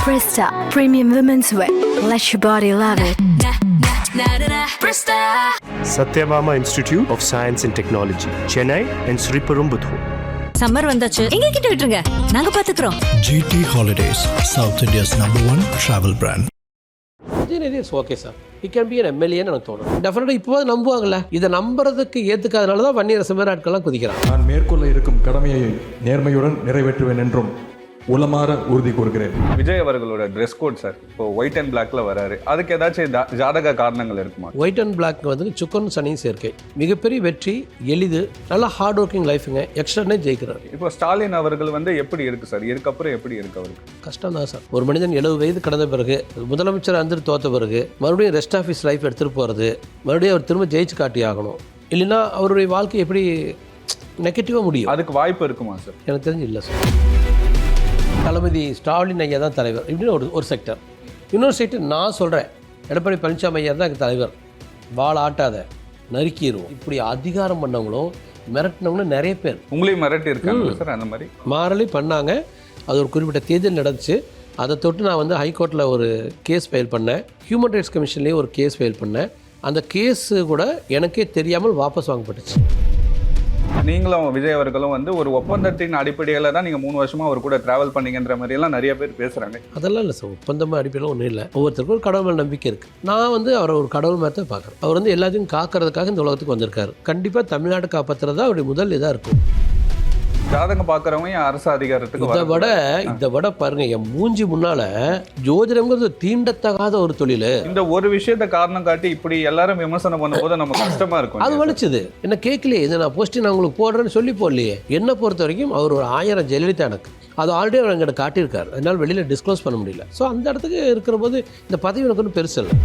Presta Premium Women's Wear. Let your body love it. Satyabama Institute of Science and Technology, Chennai and Sri Perumbudur. Summer வந்தாச்சு, எங்க கிட்ட விட்டுருங்க, நாங்க பாத்துக்கிறோம். GT Holidays, South India's #1 travel brand. Udhayanidhi is okay sir, he can be an எம்எல்ஏன்னு எனக்கு தோணும். டெஃபினட்டாக இப்போது நம்புவாங்கல்ல, இதை நம்புறதுக்கு ஏற்றுக்காதனால தான் வன்னியரசு மாதிரி ஆட்கள்லாம் குதிக்கிறான். நான் மேற்கொள்ள இருக்கும் கடமையை நேர்மையுடன் நிறைவேற்றுவேன் என்றும் உளமாற உறுதி கூறுகிறேன். விஜய் அவர்களோட ட்ரெஸ் கோட் சார் இப்போ ஒயிட் அண்ட் பிளாக்ல வராரு, அதுக்கு ஏதாச்சும் ஜாதக காரணங்கள் இருக்குமா? ஒயிட் அண்ட் பிளாக் வந்து சுக்கன் சனியும் சேர்க்கை, மிகப்பெரிய வெற்றி, எளிது, நல்லா ஹார்ட் ஒர்க்கிங் லைஃபுங்க, எக்ஸ்ட்ரானே ஜெயிக்கிறார். இப்போ ஸ்டாலின் அவர்கள் வந்து எப்படி இருக்கு சார், இதுக்கப்புறம் எப்படி இருக்கு அவருக்கு? கஷ்டம் தான் சார். ஒரு மனிதன் 70 வயது கடந்த பிறகு, முதலமைச்சர் வந்துட்டு தோற்ற பிறகு, மறுபடியும் ரெஸ்ட் ஆஃபீஸ் லைஃப் எடுத்துகிட்டு போகிறது, மறுபடியும் அவர் திரும்ப ஜெயிச்சு காட்டி ஆகணும், இல்லைன்னா அவருடைய வாழ்க்கை எப்படி நெகட்டிவாக முடியும்? அதுக்கு வாய்ப்பு இருக்குமா சார்? எனக்கு தெரிஞ்சு இல்லை சார். தளபதி ஸ்டாலின் ஐயா தான் தலைவர் இப்படின்னு ஒரு செக்டர். இன்னொரு செக்டர் நான் சொல்கிறேன், எடப்பாடி பழனிசாமி ஐயா தான் எனக்கு தலைவர், வாள் ஆட்டாத நறுக்கிடுவோம். இப்படி அதிகாரம் பண்ணவங்களும் மிரட்டினவங்களும் நிறைய பேர். உங்களையும் மிரட்டி இருக்காங்க சார்? அந்த மாதிரி மாறலி பண்ணாங்க. அது ஒரு குறிப்பிட்ட தேர்தல் நடந்துச்சு. அதை தொட்டு நான் வந்து ஹைகோர்ட்டில் ஒரு கேஸ் ஃபைல் பண்ணேன், ஹியூமன் ரைட்ஸ் கமிஷன்லேயே ஒரு கேஸ் ஃபைல் பண்ணேன். அந்த கேஸு கூட எனக்கே தெரியாமல் வாபஸ் வாங்கப்பட்டுச்சு. நீங்களும் விஜய் அவர்களும் வந்து ஒரு ஒப்பந்தத்தின் அடிப்படையில் தான் நீங்கள் 3 வருஷமாக அவர் கூட ட்ராவல் பண்ணீங்கன்ற மாதிரியெல்லாம் நிறைய பேர் பேசுகிறாங்க. அதெல்லாம் இல்லை சார், ஒப்பந்தமாக அடிப்படையில் ஒன்றும் இல்லை. ஒவ்வொருத்தருக்கும் ஒரு கடவுள் மேல் நம்பிக்கை இருக்குது. நான் வந்து அவரை ஒரு கடவுள் மாதிரி தான் பார்க்குறேன். அவர் வந்து எல்லாத்தையும் காக்கிறதுக்காக இந்த உலகத்துக்கு வந்திருக்காரு. கண்டிப்பாக தமிழ்நாடு காப்பாற்றுறது தான் அவருடைய முதல் இதாக இருக்கும். ஜாதகம் பார்க்குறவங்க என் அரசு அதிகாரத்துக்கு இதை விட பாருங்க, என் மூஞ்சி முன்னால ஜோதிடம்ங்கிறது தீண்டத்தகாத ஒரு தொழில். இந்த ஒரு விஷயத்தை காரணம் காட்டி இப்படி எல்லாரும் விமர்சனம் பண்ணும்போது நமக்கு கஷ்டமா இருக்கும். அது வலிச்சுது. என்ன கேட்கலையே, இதை நான் போஸ்ட் நான் உங்களுக்கு போடுறேன்னு சொல்லி போடலையே. என்னை பொறுத்த வரைக்கும் அவர் ஒரு 1000 ஜெயலலிதா எனக்கு, அது ஆல்ரெடி அவர் எங்கிட்ட காட்டியிருக்காரு. அதனால வெளியில் டிஸ்க்ளோஸ் பண்ண முடியல. ஸோ அந்த இடத்துக்கு இருக்கிற போது இந்த பதவி எனக்கு ஒன்றும் பெருசு இல்லை.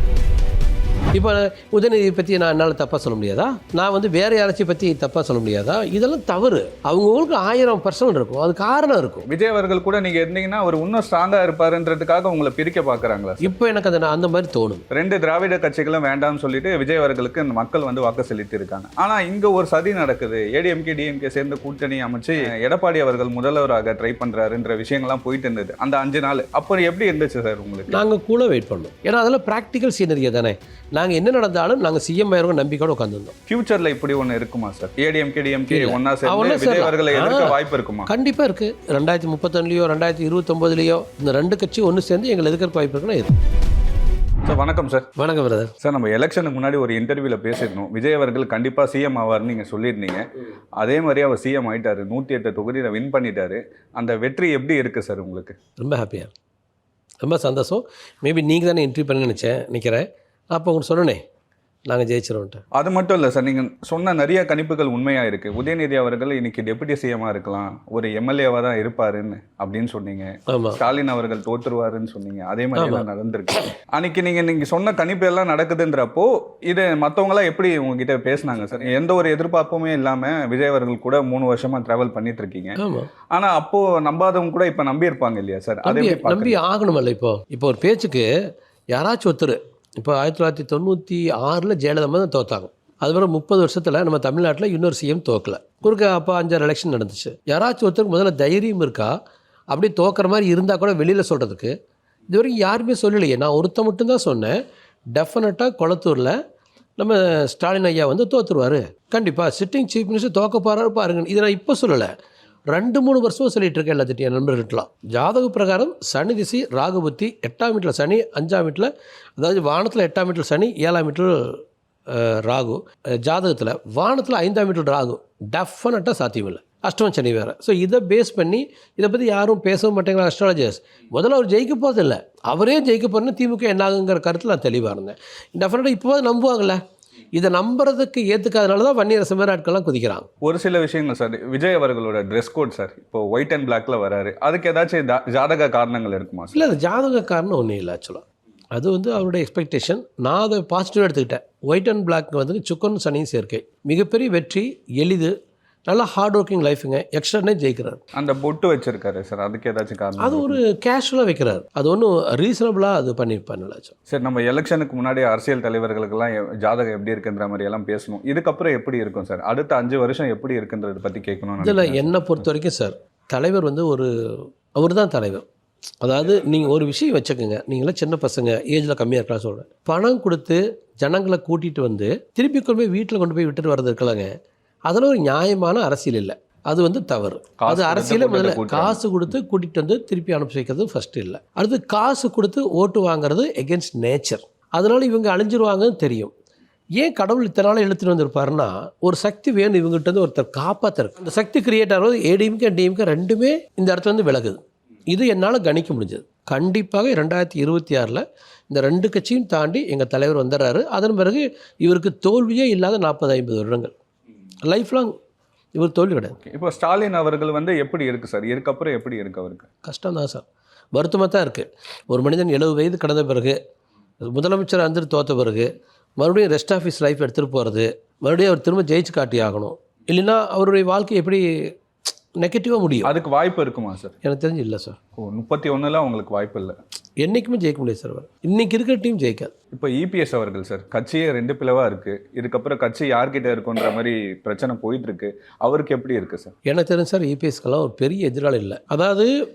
இப்போ உதயநிதியை பற்றி நான் என்னால் தப்பாக சொல்ல முடியாதா? நான் வந்து வேறு யாராச்சும் பற்றி தப்பாக சொல்ல முடியாதா? இதெல்லாம் தவறு. அவங்களுக்கு 1000% இருக்கும், அது காரணம் இருக்கும். விஜய் அவர்கள் கூட நீங்கள் இருந்தீங்கன்னா அவர் இன்னும் ஸ்ட்ராங்காக இருப்பாருன்றதுக்காக உங்களை பிரிக்க பார்க்குறாங்களா? இப்போ எனக்கு அந்த மாதிரி தோணும். 2 திராவிட கட்சிகளும் வேண்டாம்னு சொல்லிட்டு விஜய் அவர்களுக்கு மக்கள் வந்து வாக்கு செலுத்தி இருக்காங்க. ஆனால் இங்கே ஒரு சதி நடக்குது. ஏடிஎம்கே டிஎம்கே சேர்ந்த கூட்டணி அமைச்சு எடப்பாடி அவர்கள் முதல்வராக ட்ரை பண்ணுறாருன்ற விஷயங்கள்லாம் போயிட்டு இருந்தது அந்த 5 நாள். அப்போ எப்படி இருந்துச்சு சார் உங்களுக்கு? நாங்கள் கூட வெயிட் பண்ணோம். ஏன்னா அதெல்லாம் ப்ராக்டிக்கல் சீனரியா தானே. நாங்கள் என்ன நடந்தாலும் நாங்கள் சிஎம் ஆயிரம் நம்பிக்கையோட உட்காந்துருந்தோம். ஃபியூச்சரில் இப்படி ஒன்று இருக்குமா சார்? ஏடிஎம்கே டிஎம்கே ஒன்றா சேர்ந்து விஜய் அவர்களை எதிர்க்க வாய்ப்பு இருக்குமா? கண்டிப்பாக இருக்குது. 2031 2029 இந்த 2 கட்சி ஒன்று சேர்ந்து எங்களை எதிர்க்க வாய்ப்பு இருக்குன்னா இது. சார் வணக்கம் சார். வணக்கம் பிரதர். சார், நம்ம எலெக்ஷனுக்கு முன்னாடி ஒரு இன்டர்வியூவில் பேசியிருந்தோம், விஜய் அவர்கள் கண்டிப்பாக சிஎம் ஆவார்னு நீங்கள் சொல்லியிருந்தீங்க. அதே மாதிரி அவர் சிஎம் ஆகிட்டாரு, 108 தொகுதியில் வின் பண்ணிட்டாரு. அந்த வெற்றி எப்படி இருக்குது சார் உங்களுக்கு? ரொம்ப ஹாப்பியாக, ரொம்ப சந்தோஷம். மேபி நீங்கள் தானே இன்டர்வியூ பண்ணி நினைக்கிறேன். அப்போ உங்களுக்கு சொன்னனே நாங்கள் ஜெயிச்சிரோன்ட்டு. அது மட்டும் இல்லை சார், நீங்கள் சொன்ன நிறைய கணிப்புகள் உண்மையாக இருக்குது. உதயநிதி அவர்கள் இன்னைக்கு டெபுட்டி சிஎம்மாக இருக்கலாம், ஒரு எம்எல்ஏவாக தான் இருப்பாருன்னு அப்படின்னு சொன்னீங்க. ஸ்டாலின் அவர்கள் தோற்றுருவாருன்னு சொன்னீங்க. அதே மாதிரி எல்லாம் நடந்திருக்கு. அன்னைக்கு நீங்கள் சொன்ன கணிப்பு எல்லாம் நடக்குதுன்றப்போ இது மற்றவங்களாம் எப்படி உங்ககிட்ட பேசினாங்க சார்? எந்த ஒரு எதிர்பார்ப்புமே இல்லாமல் விஜய் அவர்கள் கூட 3 வருஷமாக ட்ராவல் பண்ணிட்டு இருக்கீங்க. ஆனால் அப்போது நம்பாதவங்க கூட இப்போ நம்பியிருப்பாங்க இல்லையா சார்? அதே நம்பி ஆகணுமல்ல. இப்போ ஒரு பேச்சுக்கு யாராச்சும் ஒருத்தர் இப்போ 1996 ஜெயலலிதா தான் தோத்தாங்க. அதுக்கப்புறம் 30 வருஷத்தில் நம்ம தமிழ்நாட்டில் இன்னொரு சிஎம் தோக்கலை. குறுக்க அப்போ 5 எலெக்ஷன் நடந்துச்சு. யாராச்சும் ஒருத்தருக்கு முதல்ல தைரியம் இருக்கா? அப்படியே தோக்கிற மாதிரி இருந்தால் கூட வெளியில் சொல்கிறதுக்கு இது வரைக்கும் யாருமே சொல்லலையே. நான் ஒருத்த மட்டும்தான் சொன்னேன், டெஃபினட்டாக கொளத்தூரில் நம்ம ஸ்டாலின் ஐயா வந்து தோற்றுருவார், கண்டிப்பாக சிட்டிங் சீஃப் மினிஸ்டர் தோக்க போகிறாரு பாருங்க. இதை நான் இப்போ சொல்லலை, 2-3 வருஷமாக சொல்லிட்டு இருக்கேன் எல்லாத்திட்டையும் என் நண்பர்கள்லாம். ஜாதக பிரகாரம் சனி திசை ராகு புத்தி, 8ஆம் வீட்டில் சனி, 5ஆம் வீட்டில், அதாவது வானத்தில் 8ஆம் வீட்டில் சனி, 7ஆம் வீட்டில் ராகு, ஜாதகத்தில் வானத்தில் 5ஆம் வீட்டில் ராகு டெஃபினட்டாக சாத்தியம் இல்லை. அஷ்டமம் சனி வேறு. ஸோ இதை பேஸ் பண்ணி இதை பற்றி யாரும் பேசவும் மாட்டேங்கிற அஸ்ட்ராலஜர்ஸ். முதல்ல அவர் ஜெயிக்க போதில்லை, அவரே ஜெயிக்க போகிறேன்னு திமுக என்ன ஆகுங்கிற கருத்தில் நான் தெளிவாக இருந்தேன். டெஃபினட்டாக இப்போது நம்புவாங்கள்ல, இதை நம்புறதுக்கு ஏற்றுக்காதனால தான் வன்னியரசு மாதிரி ஆட்கள்லாம் குதிக்கிறாங்க. ஒரு சில விஷயங்கள் சார், விஜய் அவர்களோட ட்ரெஸ் கோட் சார் இப்போ ஒயிட் அண்ட் பிளாக்ல வராரு, அதுக்கு ஏதாச்சும் ஜாதக காரணங்கள் இருக்குமா? இல்லை, அது ஜாதக காரணம் ஒன்றும் இல்லை. ஆக்சுவலாக அது வந்து அவருடைய எக்ஸ்பெக்டேஷன். நான் அதை பாசிட்டிவாக எடுத்துக்கிட்டேன். ஒயிட் அண்ட் பிளாக் வந்து சுக்கன் சனியும் சேர்க்கை, மிகப்பெரிய வெற்றி, எளிது, நல்லா ஹார்ட் ஒர்க்கிங் லைஃபுங்க, எக்ஸ்ட்ரானே ஜெயிக்கிறார். அந்த பொட்டு வச்சிருக்காரு சார், அதுக்கு ஏதாச்சும் காரணம்? அது ஒரு கேஷுவலாக வைக்கிறார், அது ஒன்றும் ரீசனபிளாக அது பண்ணல சார். நம்ம எலெக்ஷனுக்கு முன்னாடி அரசியல் தலைவர்களுக்கெல்லாம் ஜாதகம் எப்படி இருக்குன்ற மாதிரி எல்லாம் பேசணும். இதுக்கப்புறம் எப்படி இருக்கும் சார்? அடுத்த 5 வருஷம் எப்படி இருக்குன்றதை பற்றி கேட்கணும். இதில் என்னை பொறுத்த வரைக்கும் சார், தலைவர் வந்து அவர் தான் தலைவர். அதாவது நீங்கள் ஒரு விஷயம் வச்சுக்கோங்க, நீங்களாம் சின்ன பசங்க ஏஜில் கம்மியாக இருக்கலாம் சொல்கிறேன். பணம் கொடுத்து ஜனங்களை கூட்டிகிட்டு வந்து திருப்பி கொண்டு போய் வீட்டில் கொண்டு போய் விட்டுட்டு வர்றது இருக்கலாங்க, அதில் ஒரு நியாயமான அரசியல் இல்லை. அது வந்து தவறு. அது அரசியலே முதல்ல காசு கொடுத்து கூட்டிகிட்டு வந்து திருப்பி அனுப்பி வைக்கிறது ஃபஸ்ட்டு இல்லை. அடுத்து காசு கொடுத்து ஓட்டு வாங்குறது எகென்ஸ்ட் நேச்சர். அதனால் இவங்க அழிஞ்சிருவாங்கன்னு தெரியும். ஏன் கடவுள் இத்தனால இழுத்துட்டு வந்திருப்பாருன்னா, ஒரு சக்தி வேணும் இவங்ககிட்ட வந்து ஒருத்தர் காப்பாற்றுறது. அந்த சக்தி கிரியேட் ஆகிறது ஏடிஎம்கே டிஎம்கே ரெண்டுமே இந்த இடத்துல வந்து விலகுது. இது என்னால் கணிக்க முடிஞ்சது. கண்டிப்பாக 2026 இந்த 2 கட்சியும் தாண்டி எங்கள் தலைவர் வந்துடுறாரு. அதன் பிறகு இவருக்கு தோல்வியே இல்லாத 40-50 வருடங்கள் லைஃப் லாங் இவர் தோல்வி கிடையாது. இப்போ ஸ்டாலின் அவர்கள் வந்து எப்படி இருக்குது சார்? இதுக்கப்புறம் எப்படி இருக்குது அவருக்கு? கஷ்டம் தான் சார், வருத்தமாக தான் இருக்குது. ஒரு மனிதன் 70 வயது கடந்த பிறகு, முதலமைச்சர் வந்துட்டு தோற்ற பிறகு மறுபடியும் ரெஸ்ட் ஆஃப் ஹிஸ் லைஃப் எடுத்துகிட்டு போகிறது, மறுபடியும் அவர் திரும்ப ஜெயிச்சு காட்டி ஆகணும். இல்லைன்னா அவருடைய வாழ்க்கை எப்படி நெகட்டிவாக முடியும்? அதுக்கு வாய்ப்பு இருக்குமா சார்? எனக்கு தெரிஞ்சு இல்லை சார். 31 உங்களுக்கு வாய்ப்பு இல்லை. என்றைக்குமே ஜெயிக்க முடியாது சார். இன்றைக்கி இருக்கிற டீம் ஜெயிக்காது. இப்போ இபிஎஸ் அவர்கள் சார், கட்சியே 2 பிளவாக இருக்குது. இதுக்கப்புறம் கட்சி யார்கிட்ட இருக்குன்ற மாதிரி பிரச்சனை போயிட்டுருக்கு. அவருக்கு எப்படி இருக்குது சார்? எனக்கு தெரிஞ்சு சார் இபிஎஸ்க்கெல்லாம் ஒரு பெரிய எதிராளி இல்லை. அதாவது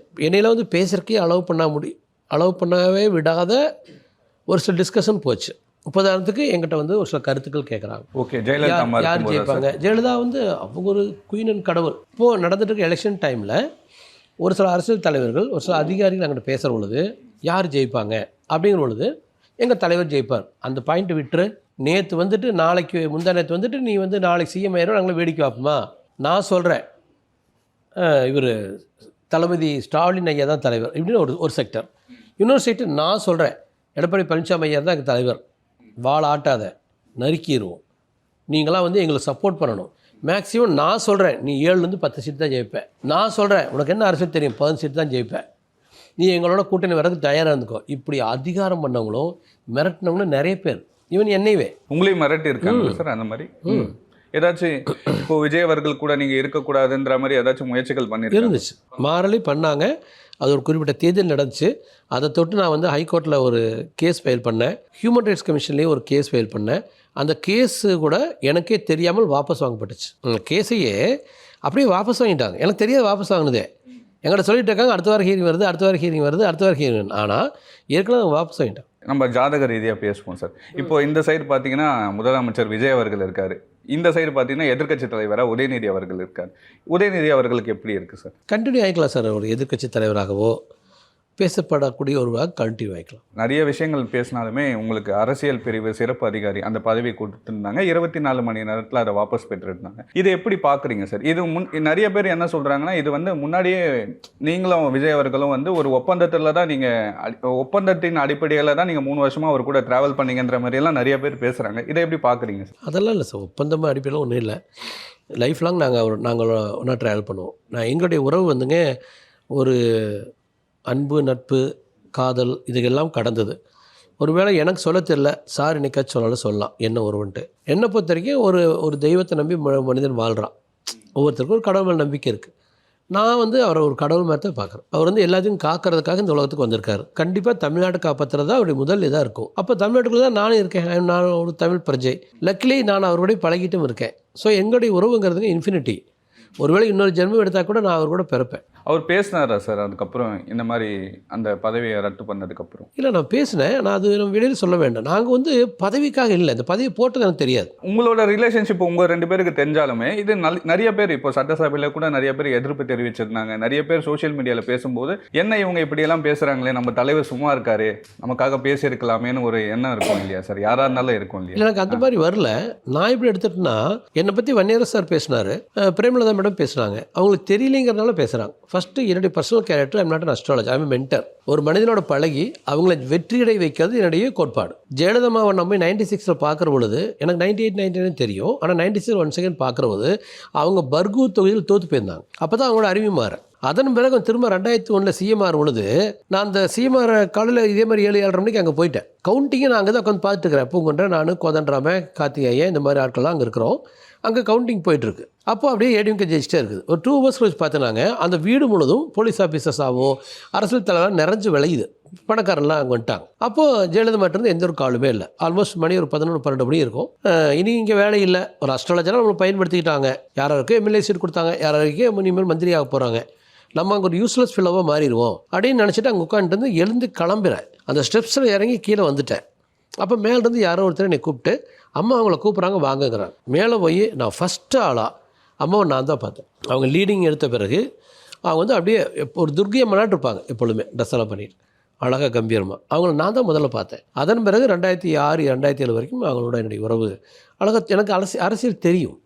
என்னையில் வந்து பேசுகிறக்கே அலோவ் பண்ணவே விடாத ஒரு சில டிஸ்கஷன் போச்சு. உதாரணத்துக்கு எங்கிட்ட வந்து ஒரு சில கருத்துக்கள் கேட்குறாங்க. ஓகே, ஜெயலலிதா யார் ஜெயிப்பாங்க? ஜெயலலிதா வந்து அவங்க ஒரு குயின் அண்ட் கடவுள். இப்போது நடந்துட்டு இருக்க எலெக்ஷன் டைமில் ஒரு சில அரசியல் தலைவர்கள், ஒரு சில அதிகாரிகள் எங்கிட்ட பேசுகிற பொழுது யார் ஜெயிப்பாங்க அப்படிங்கிற பொழுது எங்கள் தலைவர் ஜெயிப்பார். அந்த பாயிண்ட்டை விட்டுரு. நேற்று வந்துட்டு நாளைக்கு முந்தா நேற்று வந்துட்டு நீ வந்து நாளைக்கு சிஎம் ஆயிரம் நாங்களே வேடிக்கை பார்ப்போமா? நான் சொல்கிறேன் இவர் தளபதி ஸ்டாலின் ஐயா தான் தலைவர் இப்படின்னு ஒரு செக்டர். இன்னொரு செக்டர் நான் சொல்கிறேன் எடப்பாடி பழனிசாமி ஐயா தான் எங்கள் தலைவர். வாழை ஆட்டாத, நறுக்கிடுவோம். நீங்களாம் வந்து எங்களுக்கு சப்போர்ட் பண்ணணும். மேக்ஸிமம் நான் சொல்கிறேன் நீ 7-10 சீட் தான் ஜெயிப்பேன். நான் சொல்கிறேன் உனக்கு என்ன அரசியல் தெரியும், 10 சீட் தான் ஜெயிப்பேன். நீ எங்களோட கூட்டணி வரதுக்கு தயாராக இருந்துக்கோ. இப்படி அதிகாரம் பண்ணவங்களும் மிரட்டினவங்களும் நிறைய பேர். ஈவன் என்னைவே உங்களையும் மிரட்டி இருக்காங்க சார். அந்த மாதிரி ஏதாச்சும் இப்போ விஜய் அவர்கள் கூட நீங்கள் இருக்கக்கூடாதுன்ற மாதிரி ஏதாச்சும் முயற்சிகள் இருந்துச்சு? மாறலி பண்ணாங்க. அது ஒரு குறிப்பிட்ட தேதியில் நடந்துச்சு. அதை தொட்டு நான் வந்து ஹைகோர்ட்டில் ஒரு கேஸ் ஃபைல் பண்ணேன். ஹியூமன் ரைட்ஸ் கமிஷன்லேயும் ஒரு கேஸ் ஃபைல் பண்ணேன். அந்த கேஸு கூட எனக்கே தெரியாமல் வாபஸ் வாங்கப்பட்டுச்சு. கேஸையே அப்படியே வாபஸ் வாங்கிட்டாங்க. எனக்கு தெரியாது வாபஸ் வாங்கினதே. எங்கிட்ட சொல்லிட்டு இருக்காங்க அடுத்த வாரம் ஹீரிங் வருது, அடுத்த வாரம் ஹீரிங் வருது, அடுத்த வாரம் ஹீரிங். ஆனால் ஏற்கனவே வாபஸ் வாங்கிட்டாங்க. நம்ம ஜாதக ரீதியாக பேசுவோம் சார். இப்போ இந்த சைடு பார்த்தீங்கன்னா முதலமைச்சர் விஜய் அவர்கள் இருக்கார். இந்த சைடு பார்த்தீங்கன்னா எதிர்க்கட்சி தலைவராக உதயநிதி அவர்கள் இருக்கார். உதயநிதி அவர்களுக்கு எப்படி இருக்குது சார்? Continue ஆகிக்கலாம் sir. ஒரு எதிர்க்கட்சி தலைவராகவோ பேசப்படக்கூடிய ஒருவாக கண்டினியூ ஆகிக்கலாம். நிறைய விஷயங்கள் பேசினாலுமே உங்களுக்கு அரசியல் பிரிவு சிறப்பு அதிகாரி அந்த பதவி கொடுத்துருந்தாங்க. 24 மணி நேரத்தில் அதை வாபஸ் பெற்றுருந்தாங்க. இதை எப்படி பார்க்குறீங்க சார்? இது நிறைய பேர் என்ன சொல்கிறாங்கன்னா, இது வந்து முன்னாடியே நீங்களும் விஜய் அவர்களும் வந்து ஒரு ஒப்பந்தத்தில் தான் ஒப்பந்தத்தின் அடிப்படையில் தான் நீங்கள் 3 வருஷமாக அவர் கூட ட்ராவல் பண்ணீங்கன்ற மாதிரியெல்லாம் நிறைய பேர் பேசுகிறாங்க. இதை எப்படி பார்க்குறீங்க சார்? அதெல்லாம் இல்லை சார், ஒப்பந்தமாக அடிப்படையில் ஒன்றும் இல்லை. லைஃப் லாங் நாங்கள் ஒன்றா ட்ராவல் பண்ணுவோம். எங்களுடைய உறவு வந்துங்க ஒரு அன்பு, நட்பு, காதல் இதுக்கெல்லாம் கடந்தது. ஒருவேளை எனக்கு சொல்ல தெரியல சார், என்னைக்காச்சும் சொல்லலாம் என்ன ஒருவன்ட்டு. என்னை பொறுத்த வரைக்கும் ஒரு தெய்வத்தை நம்பி மனிதன் வாழ்கிறான். ஒவ்வொருத்தருக்கும் ஒரு கடவுள் மேல் நம்பிக்கை இருக்குது. நான் வந்து அவரை ஒரு கடவுள் மாதிரி தான் பார்க்குறேன். அவர் வந்து எல்லாத்தையும் காக்கிறதுக்காக இந்த உலகத்துக்கு வந்திருக்காரு. கண்டிப்பாக தமிழ்நாட்டை காப்பாற்றுறது தான் அவருடைய முதல் இதாக இருக்கும். அப்போ தமிழ்நாட்டுக்குள்ளே தான் நானும் இருக்கேன். நான் ஒரு தமிழ் பிரஜை. லக்கிலி நான் அவருடைய பழகிட்டும் இருக்கேன். ஸோ எங்களுடைய உறவுங்கிறதுங்க இன்ஃபினிட்டி. ஒருவேளை இன்னொரு ஜென்மம் எடுத்தால் கூட நான் அவர் கூட பிறப்பேன். அவர் பேசினாரா சார் அதுக்கப்புறம் இந்த மாதிரி அந்த பதவியை ரத்து பண்ணதுக்கப்புறம்? இல்லை, நான் பேசினேன். நான் அது நம்ம வெளியில் சொல்ல வேண்டாம். நாங்கள் வந்து பதவிக்காக இல்லை, இந்த பதவி போட்டது எனக்கு தெரியாது. உங்களோட ரிலேஷன்ஷிப் உங்கள் 2 பேருக்கு தெரிஞ்சாலுமே இது நிறைய பேர் இப்போ சட்டசபையில் கூட நிறைய பேர் எதிர்ப்பு தெரிவிச்சிருந்தாங்க. நிறைய பேர் சோஷியல் மீடியாவில் பேசும்போது என்ன இவங்க இப்படியெல்லாம் பேசுகிறாங்களே, நம்ம தலைவர் சும்மா இருக்காரு, நமக்காக பேசியிருக்கலாமேன்னு ஒரு எண்ணம் இருக்கும் இல்லையா சார்? யாராக இருந்தாலும் இருக்கும் இல்லையா? எனக்கு அந்த மாதிரி வரல. நான் இப்படி எடுத்துட்டேன்னா என்னை பற்றி வன்னியரசு சார் பேசினார், பிரேமலதா மேடம் பேசுகிறாங்க. அவங்களுக்கு தெரியலைங்கிறதுனால பேசுகிறாங்க. ஃபஸ்ட்டு என்னுடைய personal character, I'm not an astrologer, I'm mentor. ஒரு மனிதனோட பழகி அவங்கள வெற்றியடை வைக்கிறது என்னுடைய கோட்பாடு. ஜெயலலிதாவை நம்ம 96 பார்க்குற பொழுது எனக்கு 98, 99 தெரியும். ஆனால் 96 1 செகண்ட் பார்க்குற போது அவங்க பர்கூர் தொகுதியில் தோற்று போயிருந்தாங்க. அப்போ தான் அவங்களோட அறிவு மாற. அதன் பிறகு திரும்ப 2001 சிஎம்ஆர் பொழுது நான் அந்த சிஎம்ஆர் காலையில் இதே மாதிரி 7-7:30 மணிக்கு அங்கே போயிட்டேன். கவுண்டிங்கை நான் அங்கே தான் உட்காந்து பார்த்துட்டு இருக்கிறேன். பூங்கொன்ற, நான் கோதண்டராமன், கார்த்திகேயன், இந்த மாதிரி ஆட்கள்லாம் அங்கே இருக்கிறோம். அங்கே கவுண்டிங் போயிட்டுருக்கு. அப்போ அப்படியே ஏடிஎம்கே ஜெயிச்சிட்டே இருக்குது. ஒரு 2 hours கழிச்சு பார்த்தினாங்க அந்த வீடு முழுதும் போலீஸ் ஆஃபீஸர்ஸாவோ அரசியல் தலைவராக நிறைஞ்சு விளையுது. பணக்காரன்லாம் அங்கே வந்துட்டாங்க. அப்போது ஜெயலலிதா மட்டும் எந்த ஒரு காலுமே இல்லை. ஆல்மோஸ்ட் மணி ஒரு 11-12 மணி இருக்கும். இனி இங்கே வேலை இல்லை. ஒரு அஸ்ட்ராலஜராக நம்மளை பயன்படுத்திக்கிட்டாங்க. யாராருக்கு எம்எல்ஏ சீட் கொடுத்தாங்க, யாராருக்கே இனிமேல் மந்திரியாக போகிறாங்க. நம்ம அங்கே ஒரு யூஸ்லெஸ் ஃபில்லோவாக மாறிடுவோம் அப்படின்னு நினச்சிட்டு அங்கே உட்காந்துட்டு எழுந்து கிளம்புறேன். அந்த ஸ்டெப்ஸில் இறங்கி கீழே வந்துட்டேன். அப்போ மேலேருந்து யாரோ ஒருத்தர் என்னை கூப்பிட்டு அம்மா அவங்கள கூப்பிட்றாங்க வாங்குங்கிறாங்க. மேலே போய் நான் ஃபஸ்ட்டு ஆளாக அம்மாவை நான் தான் பார்த்தேன். அவங்க லீடிங் எடுத்த பிறகு அவங்க வந்து அப்படியே ஒரு துர்கியம்மனாட்டு இருப்பாங்க எப்பொழுதுமே, ட்ரெஸ் எல்லாம் பண்ணிட்டு அழகாக கம்பீரமாக. அவங்கள நான் தான் முதல்ல பார்த்தேன். அதன் பிறகு 2006 2007 வரைக்கும் அவங்களோட என்னுடைய உறவு அழகாக. எனக்கு அரசியல் தெரியும்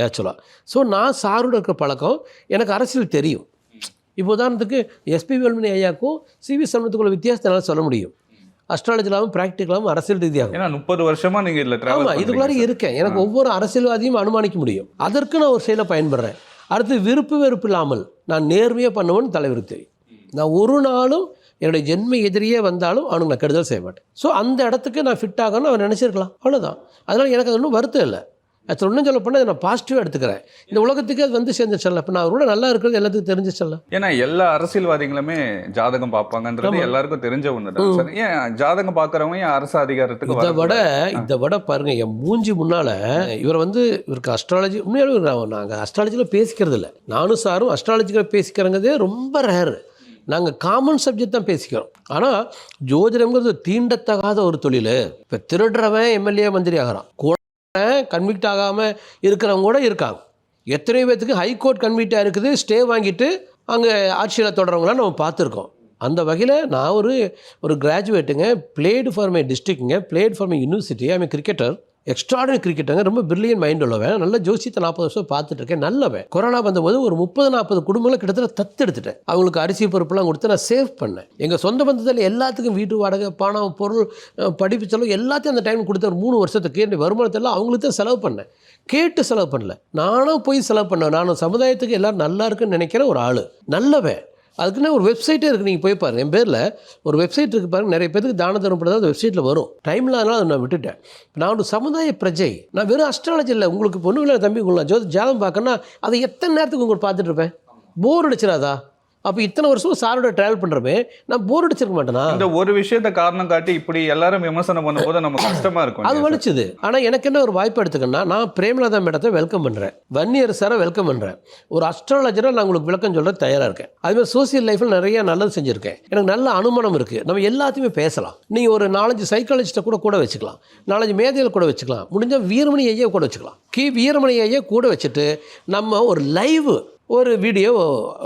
ஆக்சுவலாக. ஸோ நான் சாரோட இருக்கிற பழக்கம், எனக்கு அரசியல் தெரியும். இப்போ உதாரணத்துக்கு எஸ்பி வேலுமணி ஐயாவுக்கும் சிவி சண்முகத்துக்குள்ள வித்தியாசத்தை என்னால் சொல்ல முடியும். அஸ்ட்ராலஜிலாகவும் ப்ராக்டிக்கலாகவும் அரசியல் ரீதியாகும். ஏன்னா 30 வருஷமாக நீங்கள் இதில் ஆமாம், இதுக்குள்ளார இருக்கேன். எனக்கு ஒவ்வொரு அரசியல்வாதியும் அனுமானிக்க முடியும். அதற்கு நான் ஒரு செயலில் பயன்படுறேன். அடுத்து விருப்பு வெறுப்பு இல்லாமல் நான் நேர்மையாக பண்ணுவேன்னு தலைவருக்கு தெரியும். நான் ஒரு நாளும் என்னுடைய ஜென்ம எதிரியே வந்தாலும் அவனுக்கு நான் கெடுதல் செய்ய மாட்டேன். ஸோ அந்த இடத்துக்கு நான் ஃபிட் ஆகணும்னு அவன் நினச்சிருக்கலாம், அவ்வளோதான். அதனால் எனக்கு அது ஒன்றும் வருத்தம் இல்லை. அது இன்னும் சொல்ல போனால் நான் பாசிட்டிவாக எடுத்துக்கிறேன். இந்த உலகத்துக்கு அது வந்து சேர்ந்துச்சல்ல. இப்போ நான் அவரோட நல்லா இருக்கிறது எல்லாத்துக்கும் தெரிஞ்சிச்சல்ல. ஏன்னா எல்லா அரசியல்வாதிகளுமே ஜாதகம் பார்ப்பாங்கன்றது எல்லாருக்கும் தெரிஞ்ச ஒன்று தான் சார். ஏன் ஜாதகம் பார்க்குறவங்க ஏன் அரசு அதிகாரத்துக்கு இதை விட பாருங்க, என் மூஞ்சி முன்னால் இவர் வந்து இவருக்கு அஸ்ட்ராலஜி உண்மையாலும் நாங்கள் அஸ்ட்ராலஜியில் பேசிக்கிறது இல்லை. நானும் சாரும் அஸ்ட்ராலஜியில் பேசிக்கிறங்கிறதே ரொம்ப ரேரு. நாங்கள் காமன் சப்ஜெக்ட் தான் பேசிக்கிறோம். ஆனால் ஜோதிடம்ங்கிறது தீண்டத்தகாத ஒரு தொழில். இப்போ திருடுறவன் எம்எல்ஏ மந்திரி ஆகிறான், கன்விக்ட் ஆகாமல் இருக்கிறவங்க கூட இருக்காங்க. எத்தனை பேர்த்துக்கு ஹைகோர்ட் கன்விக்டாக இருக்குது, ஸ்டே வாங்கிட்டு அங்கே ஆட்சியில் தொடர்றவங்களாம் நம்ம பார்த்துருக்கோம். அந்த வகையில் நான் ஒரு கிராஜுவேட்டுங்க, பிளேடு ஃபார் மை டிஸ்ட்ரிக்ட்டுங்க, played for my university. I am cricketer, extraordinary கிரிக்கெட்டுங்க, ரொம்ப பிரில்லியன்ட் மைண்ட் உள்ளவன். நல்ல ஜோசியத்தை 40 வருஷம் பார்த்துட்டு இருக்கேன். நல்லவன். கொரோனா வந்தபோது ஒரு 30-40 குடும்பங்களை கிட்டத்தட்ட தத்தெடுத்துட்டேன். அவங்களுக்கு அரிசி பொறுப்பெல்லாம் கொடுத்து நான் சேவ் பண்ணேன். எங்கள் சொந்த பந்தத்தில் எல்லாத்துக்கும் வீட்டு வாடகை, பணம், பொருள், படிப்பு செலவு எல்லாத்தையும் அந்த டைம் கொடுத்த ஒரு 3 வருஷத்துக்கு என்னுடைய வருமானத்தெல்லாம் அவங்களுக்கு தான் செலவு பண்ணேன். கேட்டு செலவு பண்ணல, நானும் போய் செலவு பண்ணேன். நானும் சமுதாயத்துக்கு எல்லோரும் நல்லா இருக்குன்னு நினைக்கிற ஒரு ஆள், நல்லவன். அதுக்குன்னு ஒரு வெப்சைட்டே இருக்குது, நீங்கள் போய் பாருங்கள். என் பேரில் ஒரு வெப்சைட் இருக்குது பாருங்கள். நிறைய பேருக்கு தான தரம் பண்ணதான் அந்த வெப்சைட்டில் வரும். டைமில் அதனால் அதை நான் விட்டுட்டேன். நான் ஒரு சமுதாய பிரஜை. நான் வெறும் அஸ்ட்ராலஜி இல்லை. உங்களுக்கு பொண்ணு இல்லை தம்பி, உங்களுக்கு ஜாதகம் பார்க்கணுன்னா அதை எத்தனை நேரத்துக்கு உங்களுக்கு பார்த்துட்டு இருப்பேன்? போர் அடிச்சிடாதா? அப்போ இத்தனை வருஷம் சாரோட ட்ராவல் பண்ணுறமே, நான் போர் அடிச்சிருக்க மாட்டேனா? இந்த ஒரு விஷயத்தை காரணம் காட்டி இப்படி எல்லாரும் விமர்சனம் பண்ணும்போது நமக்கு கஷ்டமாக இருக்கும். அது வலிச்சுது. ஆனால் எனக்கு என்ன ஒரு வாய்ப்பு எடுத்துக்கன்னா, நான் பிரேமலதா மேடத்தை வெல்கம் பண்ணுறேன், வன்னியர் சாரை வெல்கம் பண்ணுறேன். ஒரு அஸ்ட்ராலஜராக நான் உங்களுக்கு விளக்கம் சொல்ல தயாராக இருக்கேன். அதுமாதிரி சோசியல் லைஃப்பில் நிறைய நல்லது செஞ்சுருக்கேன். எனக்கு நல்ல அனுமானம் இருக்குது. நம்ம எல்லாத்தையுமே பேசலாம். நீங்கள் ஒரு 4-5 சைக்காலஜிஸ்ட்டை கூட வச்சுக்கலாம், 4-5 மேதைகள் கூட வச்சுக்கலாம், முடிஞ்சால் வீரமணி ஐயா கூட வச்சுக்கலாம். வீரமணி ஐயா கூட வச்சுட்டு நம்ம ஒரு லைவ் ஒரு வீடியோ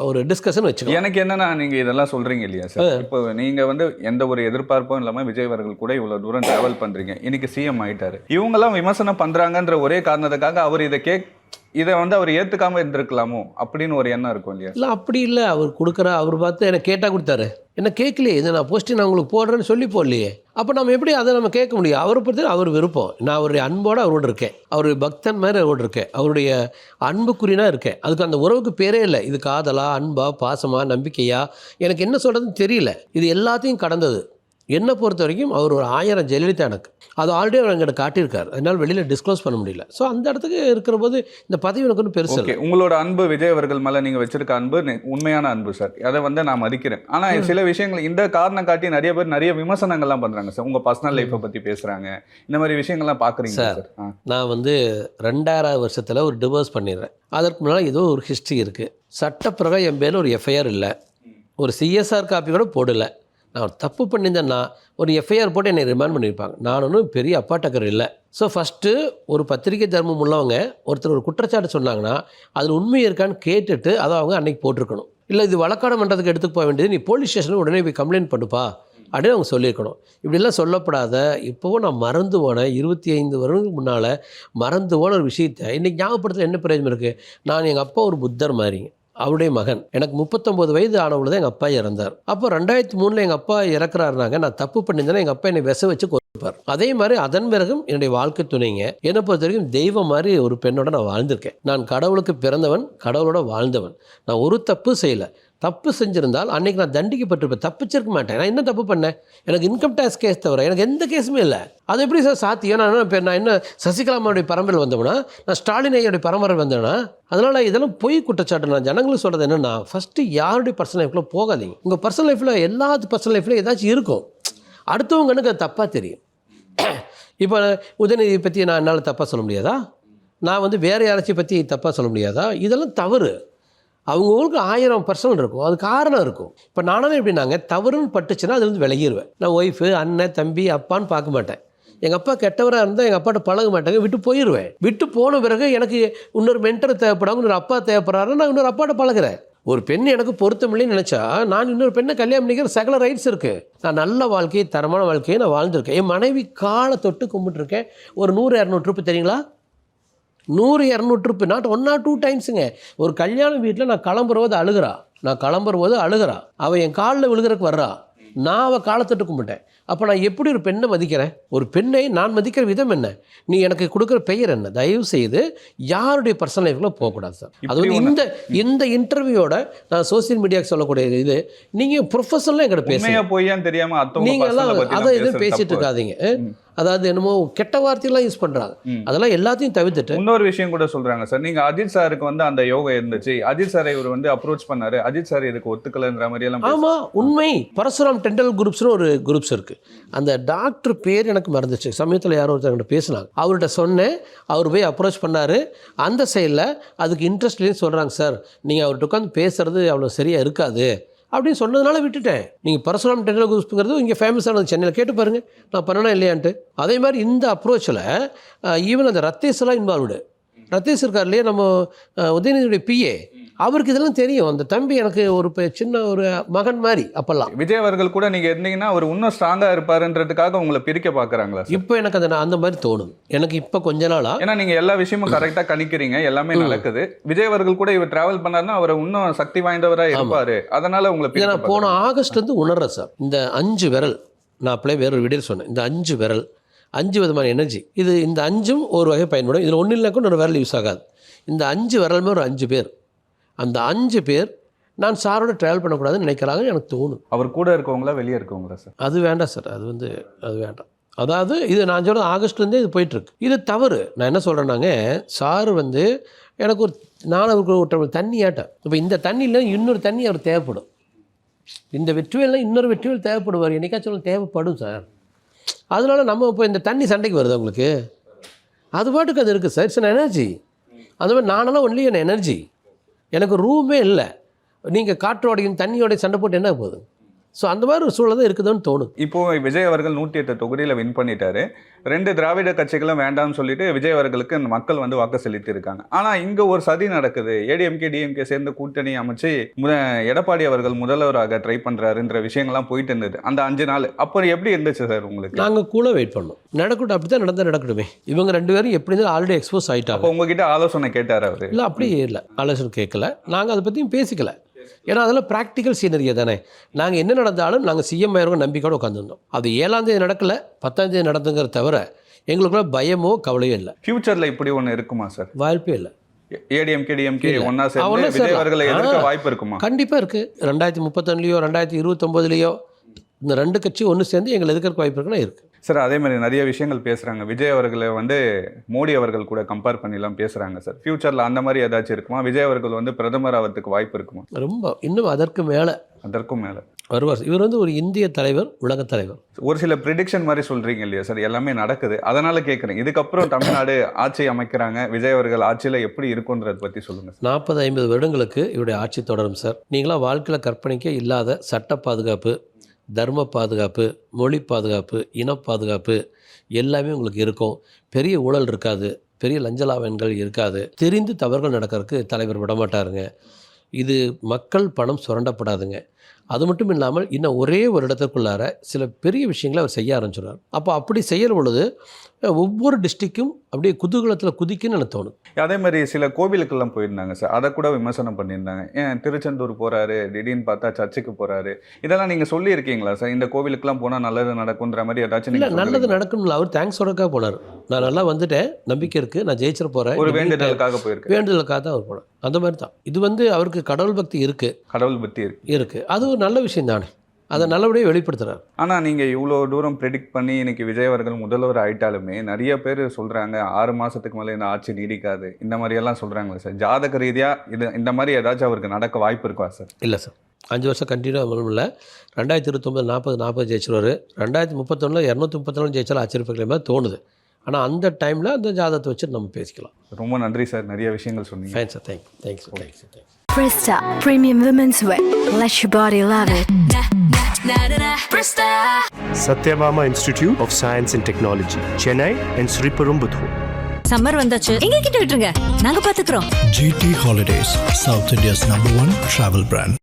ஒரு டிஸ்கஷன் வச்சுக்கோங்க. எனக்கு என்னன்னா, நீங்கள் இதெல்லாம் சொல்கிறீங்க இல்லையா சார், இப்போ நீங்கள் வந்து எந்த ஒரு எதிர்பார்ப்பும் இல்லாமல் விஜய் அவர்கள் கூட இவ்வளோ தூரம் ட்ராவல் பண்ணுறீங்க. இன்னைக்கு சிஎம் ஆகிட்டாரு. இவங்கெல்லாம் விமர்சனம் பண்ணுறாங்கன்ற ஒரே காரணத்துக்காக அவர் இதை வந்து அவர் ஏற்றுக்காமல் இருந்திருக்கலாமோ அப்படின்னு ஒரு எண்ணம் இருக்கும் இல்லையா? இல்லை, அப்படி இல்லை. அவர் கொடுக்குற, அவர் பார்த்து எனக்கு கேட்டால் கொடுத்தாரு, என்ன கேட்கலையே, இதை நான் போஸ்ட்டு நான் உங்களுக்கு போடுறேன்னு சொல்லி போடலையே. அப்போ நம்ம எப்படி அதை நம்ம கேட்க முடியும்? அவரை பற்றி அவர் விருப்பம். நான் அவருடைய அன்போடு அவரோடு இருக்கேன், அவருடைய பக்தன் மாதிரி அவரோடு இருக்கேன், அவருடைய அன்புக்குறினா இருக்கேன். அதுக்கு அந்த உறவுக்கு பேரே இல்லை. இது காதலா, அன்பா, பாசமா, நம்பிக்கையா, எனக்கு என்ன சொல்கிறதுன்னு தெரியல. இது எல்லாத்தையும் கடந்தது. என்னை பொறுத்த வரைக்கும் அவர் ஒரு 1000 ஜெயலலிதா எனக்கு. அது ஆல்ரெடி அவர் எங்கிட்ட காட்டியிருக்காரு. அதனால் வெளியில் டிஸ்க்ளோஸ் பண்ண முடியல. ஸோ அந்த இடத்துக்கு இருக்கிற போது இந்த பதவி எனக்கு ஒன்றும் பெருசு. ஓகே, உங்களோட அன்பு விஜய் அவர்கள் மேலே நீங்கள் வச்சிருக்க அன்பு உண்மையான அன்பு சார். அதை வந்து நான் மதிக்கிறேன். ஆனால் சில விஷயங்கள் இந்த காரணம் காட்டி நிறைய பேர் நிறைய விமர்சனங்கள்லாம் பண்ணுறாங்க சார். உங்கள் பர்சனல் லைஃப்பை பற்றி பேசுகிறாங்க, இந்த மாதிரி விஷயங்கள்லாம் பார்க்குறீங்க சார். நான் வந்து 2000 வருஷத்தில் ஒரு டிவோர்ஸ் பண்ணிடுறேன். அதற்கு முன்னால் ஏதோ ஒரு ஹிஸ்ட்ரி இருக்குது. சட்டப்பிரகாரம் என் பேரில் ஒரு எஃப்ஐஆர் இல்லை, ஒரு சிஎஸ்ஆர் காப்பி கூட போடலை. நான் ஒரு தப்பு பண்ணியிருந்தேன்னா ஒரு எஃப்ஐஆர் போட்டு என்னை ரிமாண்ட் பண்ணியிருப்பாங்க. நான் ஒன்றும் பெரிய அப்பாட்டக்கர் இல்லை. ஸோ ஃபஸ்ட்டு ஒரு பத்திரிகை தர்மம் உள்ளவங்க ஒருத்தர் ஒரு குற்றச்சாட்டு சொன்னாங்கன்னா அதில் உண்மை இருக்கான்னு கேட்டுட்டு அதை அவங்க அன்றைக்கி போட்டிருக்கணும். இல்லை இது வழக்காடு மன்றத்துக்கு எடுத்துக்கு போக வேண்டியது, நீ போலீஸ் ஸ்டேஷனுக்கு உடனே போய் கம்ப்ளைண்ட் பண்ணுப்பா அப்படின்னு அவங்க சொல்லியிருக்கணும். இப்படிலாம் சொல்லப்படாத, இப்போவும் நான் மறந்து போனேன், 25 வருடங்களுக்கு முன்னால் மறந்து போன ஒரு விஷயத்தை இன்றைக்கி ஞாபகப்படுத்த என்ன பிரயோஜனம் இருக்குது? நான் எங்கள் அப்பா ஒரு புத்தர் மாதிரி, அவருடைய மகன். எனக்கு 39 வயது ஆனவங்க தான் எங்கள் அப்பா இறந்தார். அப்போ 2003 எங்கள் அப்பா இறக்குறாருனாங்க. நான் தப்பு பண்ணியிருந்தேன்னா எங்கள் அப்பா என்னை விச வச்சு கொண்டிருப்பார். அதே மாதிரி அதன் பிறகும் என்னுடைய வாழ்க்கை துணைங்க என்னை பொறுத்த வரைக்கும் தெய்வம் மாதிரி ஒரு பெண்ணோட நான் வாழ்ந்திருக்கேன். நான் கடவுளுக்கு பிறந்தவன், கடவுளோட வாழ்ந்தவன். நான் ஒரு தப்பு செய்யலை. தப்பு செஞ்சுருந்தால் அன்றைக்கி நான் தண்டிக்கப்பட்டிருப்பேன், தப்பிச்சிருக்க மாட்டேன். நான் என்ன தப்பு பண்ணேன்? எனக்கு இன்கம் டேக்ஸ் கேஸ் தவிர எனக்கு எந்த கேஸுமே இல்லை. அது எப்படி சார் சாத்தியம்? நான் என்ன சசிகலாமாவுடைய பரம்பரையில் வந்தவனா? நான் ஸ்டாலின் ஐயோடைய பரம்பரை வந்தேன்னா? அதனால் இதெல்லாம் பொய் குற்றச்சாட்டு. நான் ஜனங்களுக்கு சொல்கிறது என்னென்னா, ஃபஸ்ட்டு யாருடைய பர்சனல் லைஃப்பில் போகாதீங்க. உங்கள் பர்சனல் லைஃப்பில் எல்லாத்து பர்சனல் லைஃப்லையும் ஏதாச்சும் இருக்கும். அடுத்தவங்களுக்கு அது தப்பாக தெரியும். இப்போ உதயநிதியை பற்றி நான் என்னால் தப்பாக சொல்ல முடியாதா? நான் வந்து வேறு யாராச்சும் பற்றி தப்பாக சொல்ல முடியாதா? இதெல்லாம் தவறு. அவங்களுக்கு 1000% இருக்கும், அது காரணம் இருக்கும். இப்போ நானும் எப்படின்னாங்க, தவறுன்னு பட்டுச்சுன்னா அதுலேருந்து விலகிடுவேன். நான் ஒய்ஃபு, அண்ணன், தம்பி, அப்பான்னு பார்க்க மாட்டேன். எங்கள் அப்பா கெட்டவராக இருந்தால் எங்கள் அப்பாட்ட பழக மாட்டாங்க, விட்டு போயிடுவேன். விட்டு போன பிறகு எனக்கு இன்னொரு மென்டர் தேவைப்படாமல் இன்னொரு அப்பா தேவைப்படுறாரு, நான் இன்னொரு அப்பாட்ட பழகிறேன். ஒரு பெண் எனக்கு பொருத்தமில்லைன்னு நினச்சா நான் இன்னொரு பெண்ணை கல்யாணம் பண்ணிக்கிற சகல ரைட்ஸ் இருக்குது. நான் நல்ல வாழ்க்கையை, தரமான வாழ்க்கையை நான் வாழ்ந்துருக்கேன். என் மனைவி காலை தொட்டு கும்பிட்டுருக்கேன். ஒரு 100-200 ட்ரிப்பு தெரியுங்களா? 100-200 ட்ரிப்பு, நாட் 1 or 2 டைம்ஸுங்க. ஒரு கல்யாண வீட்டில் நான் கிளம்புறபோது அழுகிறா, அவள் என் காலில் விழுகிறதுக்கு வர்றா, நான் அவள் காலை தொட்டு கும்பிட்டேன். அப்போ நான் எப்படி ஒரு பெண்ணை மதிக்கிறேன்? ஒரு பெண்ணை நான் மதிக்கிற விதம் என்ன? நீ எனக்கு கொடுக்குற பெயர் என்ன? தயவு செய்து யாருடைய பர்சனல் லைஃப்ல போகக்கூடாது சார். அது வந்து இந்த இன்டர்வியூவோட நான் சோசியல் மீடியாவுக்கு சொல்லக்கூடிய இது, நீங்கள் ப்ரொஃபஷனலாக எங்கிட்ட பேசுங்க, நீங்கள் எல்லாம் அதை எதுவும் பேசிட்டு இருக்காதீங்க. அதாவது என்னமோ கெட்ட வார்த்தையெல்லாம் யூஸ் பண்ணுறாங்க, அதெல்லாம் எல்லாத்தையும் தவிர்த்துட்டு. இன்னொரு விஷயம் கூட சொல்கிறாங்க சார், நீங்கள் அஜித் சாருக்கு வந்து அந்த யோகா இருந்துச்சு, அஜித் சாரை இவர் வந்து அப்ரோச் பண்ணாரு, அஜித் சார் இதுக்கு ஒத்துக்கலைன்ற மாதிரி எல்லாம். ஆமாம், உண்மை. பரசுராம் டெண்டல் குரூப்ஸ்னு ஒரு குரூப்ஸ் இருக்குது. அந்த டாக்டர் பேர் எனக்கு மறந்துச்சு. சமயத்தில் யாரோ ஒருத்தர் பேசினாங்க, அவர்கிட்ட சொன்னேன், அவர் போய் அப்ரோச் பண்ணார். அந்த சைடில் அதுக்கு இன்ட்ரெஸ்ட்லேயும் சொல்கிறாங்க, சார் நீங்கள் அவர்கிட்ட உட்காந்து பேசுகிறது அவ்வளோ சரியாக இருக்காது அப்படின்னு சொன்னதுனால விட்டுட்டேன். நீங்கள் பரசுராம் டெண்டல் குரூப்ஸுங்கிறது இங்கே ஃபேமஸானது, சென்னையில் கேட்டு பாருங்கள் நான் பண்ணனா இல்லையான்ட்டு. அதே மாதிரி இந்த அப்ரோச்சில் ஈவன் அந்த ரத்தேஷ் எல்லாம் இன்வால்வ்டு. ரத்தேஷ் இருக்கார் இல்லையா, நம்ம உதயநிதியுடைய பிஏ, அவருக்கு இதெல்லாம் தெரியும். அந்த தம்பி எனக்கு ஒரு சின்ன ஒரு மகன் மாதிரி. அப்பெல்லாம் விஜய் அவர்கள் கூட நீங்கள் இருந்தீங்கன்னா அவர் இன்னும் ஸ்ட்ராங்காக இருப்பாருன்றதுக்காக உங்களை பிரிக்க பார்க்குறாங்களா? இப்போ எனக்கு அந்த மாதிரி தோணுது. எனக்கு இப்போ கொஞ்ச நாளா, ஏன்னா நீங்கள் எல்லா விஷயமும் கரெக்டாக கணிக்கிறீங்க, எல்லாமே நடக்குது. விஜய் அவர்கள் கூட இவர் டிராவல் பண்ணாருன்னா அவர் இன்னும் சக்தி வாய்ந்தவராக இருப்பார். அதனால உங்களை நான் போன ஆகஸ்ட்லேருந்து உணர்றேன் சார். இந்த 5 விரல், நான் அப்படியே வேற ஒரு வீடியோ சொன்னேன், இந்த 5 விரல் 5 விதமான எனர்ஜி. இந்த 5ம் ஒரு வகை பயன்படும். இதில் ஒன்றும் இல்லைனா கூட ஒரு விரல் யூஸ் ஆகாது. இந்த 5 விரலுமே ஒரு 5 பேர். அந்த 5 பேர் நான் சாரோட ட்ராவல் பண்ணக்கூடாதுன்னு நினைக்கிறாங்க, எனக்கு தோணும். அவர் கூட இருக்கவங்களா வெளியே இருக்கவங்களா சார்? அது வேண்டாம் சார், அது வேண்டாம். அதாவது இது நான் சொல்கிறது ஆகஸ்ட்லேருந்தே இது போயிட்டுருக்கு. இது தவறு. நான் என்ன சொல்கிறேன்னாங்க, சார் வந்து எனக்கு நான் அவருக்கு ஒரு தண்ணி ஆட்டேன். இப்போ இந்த தண்ணியில் இன்னொரு தண்ணி அவர் தேவைப்படும். இந்த வெற்றிவேல்னால் இன்னொரு வெற்றிவேல் தேவைப்படுவார், என்னைக்காச்சும் தேவைப்படும் சார். அதனால நம்ம இப்போ இந்த தண்ணி சண்டைக்கு வருது உங்களுக்கு, அது பாட்டுக்கு அது இருக்குது சார். It's an energy. அந்த மாதிரி நானெல்லாம் ஒன்லி என் எனர்ஜி. எனக்கு ரூமே இல்லை, நீங்கள் காற்றோடையும் தண்ணியோடையும் சண்டை போட்டு என்ன போகுது? ஸோ அந்த மாதிரி ஒரு சூழல் தான் இருக்குதுன்னு தோணுது. இப்போது விஜய் அவர்கள் 108 தொகுதியில் வின் பண்ணிட்டாரு. 2 திராவிட கட்சிகளும் வேண்டாம்னு சொல்லிட்டு விஜய் அவர்களுக்கு மக்கள் வந்து வாக்கு செலுத்தியிருக்காங்க. ஆனால் இங்கே ஒரு சதி நடக்குது. ஏடிஎம்கே டிஎம்கே சேர்ந்து கூட்டணி அமைச்சு எடப்பாடி அவர்கள் முதல்வராக ட்ரை பண்ணுறாருன்ற விஷயங்கள்லாம் போயிட்டு இருந்தது அந்த 5 நாள். அப்போ எப்படி இருந்துச்சு சார் உங்களுக்கு? நாங்கள் கூட வெயிட் பண்ணோம், நடக்கட்டும், அப்படி தான் நடக்கட்டுமே. இவங்க 2 பேரும் எப்படி இருந்தாலும் ஆல்ரெடி எக்ஸ்போஸ் ஆகிட்டாங்க. அப்போ உங்ககிட்ட ஆலோசனை கேட்டார் அவர்? இல்லை, அப்படியே இல்லை, ஆலோசனை கேட்கல. நாங்கள் அதை பற்றியும் பேசிக்கல. ஏன்னா அதெல்லாம் ப்ராக்டிக்கல் சீனரியா தானே. நாங்கள் என்ன நடந்தாலும் நாங்கள் சிஎம் ஆயிரம் நம்பிக்கையோடு உட்காந்துருந்தோம். அது 7ஆம் தேதி நடக்கலை, 10ஆம் தேதி நடந்துங்கிற தவிர எங்களுக்குள்ள பயமோ கவலையோ இல்லை. ஃபியூச்சரில் இப்படி ஒன்று இருக்குமா சார்? வாய்ப்பே இல்லை. ஏடிஎம்கே டிஎம்கே ஒன்றா சேர்ந்து விஜய் அவர்களை எதிர்க்க வாய்ப்பு இருக்குமா? கண்டிப்பாக இருக்குது. 2031 2029 இந்த 2 கட்சி ஒன்று சேர்ந்து எங்களை எதிர்க்க வாய்ப்பு இருக்குன்னா இருக்குது சார். அதே மாதிரி நிறைய விஷயங்கள் பேசுகிறாங்க. விஜய் அவர்களை வந்து மோடி அவர்கள் கூட கம்பேர் பண்ணிலாம் பேசுகிறாங்க சார். ஃபியூச்சரில் அந்த மாதிரி ஏதாச்சும் இருக்குமா? விஜய் அவர்கள் வந்து பிரதமர் ஆகிறதுக்கு வாய்ப்பு இருக்குமா? ரொம்ப இன்னும் அதற்கும் மேலே வருவார். இவர் வந்து ஒரு இந்திய தலைவர், உலக தலைவர். ஒரு சில ப்ரிடிக்ஷன் மாதிரி சொல்கிறீங்க இல்லையா சார், எல்லாமே நடக்குது. அதனால் கேட்குறேன், இதுக்கப்புறம் தமிழ்நாடு ஆட்சி அமைக்கிறாங்க, விஜய் அவர்கள் ஆட்சியில் எப்படி இருக்குன்றதை பற்றி சொல்லுங்கள். 40-50 வருடங்களுக்கு இவருடைய ஆட்சி தொடரும் சார். நீங்களாம் வாழ்க்கையில் கற்பனைக்க இல்லாத சட்ட பாதுகாப்பு, தர்ம பாதுகாப்பு, மொழி பாதுகாப்பு, இன பாதுகாப்பு எல்லாமே உங்களுக்கு இருக்கும். பெரிய ஊழல் இருக்காது, பெரிய லஞ்சலாவன்கள் இருக்காது. தெரிந்து தவறுகள் நடக்கிறதுக்கு தலைவர் விடமாட்டாருங்க. இது மக்கள் பணம் சுரண்டப்படாதுங்க. அது மட்டும் இல்லாமல் இன்னும் ஒரே ஒரு இடத்துக்குள்ளார சில பெரிய விஷயங்களை அவர் செய்ய ஆரம்பிச்சிடுறார். அப்போ அப்படி செய்கிற பொழுது ஒவ்வொரு டிஸ்ட்ரிக்டும் அப்படியே குதூகலத்தில் குதிக்குன்னு எனக்கு தோணும். அதே மாதிரி சில கோவிலுக்கெல்லாம் போயிருந்தாங்க சார், அதை கூட விமர்சனம் பண்ணியிருந்தாங்க. ஏன் திருச்செந்தூர் போகிறாரு, திடீர்னு பார்த்தா சர்ச்சுக்கு போகிறாரு, இதெல்லாம் நீங்கள் சொல்லியிருக்கீங்களா சார்? இந்த கோவிலுக்கெல்லாம் போனால் நல்லது நடக்குன்ற மாதிரி ஏதாச்சும்? இல்லை, நல்லது நடக்கும்ல. அவர் தேங்க்ஸோடக்காக போனார். நான் நல்லா வந்துட்டேன், நம்பிக்கை இருக்குது, நான் ஜெயிச்சிட போகிறேன், ஒரு வேண்டுதலுக்காக போயிருக்கு. வேண்டுதலுக்காக தான் அவர் போனார். அந்த மாதிரி தான் இது வந்து அவருக்கு கடவுள் பக்தி இருக்குது. கடவுள் பக்தி இருக்குது, அது ஒரு நல்ல விஷயம் தானே. அதை நல்லபடியாக வெளிப்படுத்துகிறார். ஆனால் நீங்கள் இவ்வளோ தூரம் ப்ரெடிக்ட் பண்ணி இன்னைக்கு விஜய் அவர்கள் முதல்வர் ஆயிட்டாலுமே நிறைய பேர் சொல்கிறாங்க 6 மாதத்துக்கு மேலே இந்த ஆட்சி நீடிக்காது, இந்த மாதிரியெல்லாம் சொல்கிறாங்களே சார். ஜாதக ரீதியாக இந்த மாதிரி ஏதாச்சும் அவருக்கு நடக்க வாய்ப்பு இருக்கா சார்? இல்லை சார், 5 வருஷம் கண்டினியூ இல்லை. 2029 40 ஜெயிச்சிருவார். 2031 234 ஜெயிச்சாலும் ஆச்சரியப்படுகிற மாதிரி தோணுது. ஆனால் அந்த டைமில் அந்த ஜாதகத்தை வச்சு நம்ம பேசிக்கலாம். ரொம்ப நன்றி சார், நிறைய விஷயங்கள் சொன்னீங்க. Fine sir, thank you. Presta Premium Women's Wear. Let your body love it. Satyabama Institute of Science and Technology, Chennai and Sriperumbudur. Summer வந்தாச்சு எங்க கிட்ட விட்டுருங்க நாங்க பாத்துக்கிறோம். GT Holidays, South India's #1 travel brand.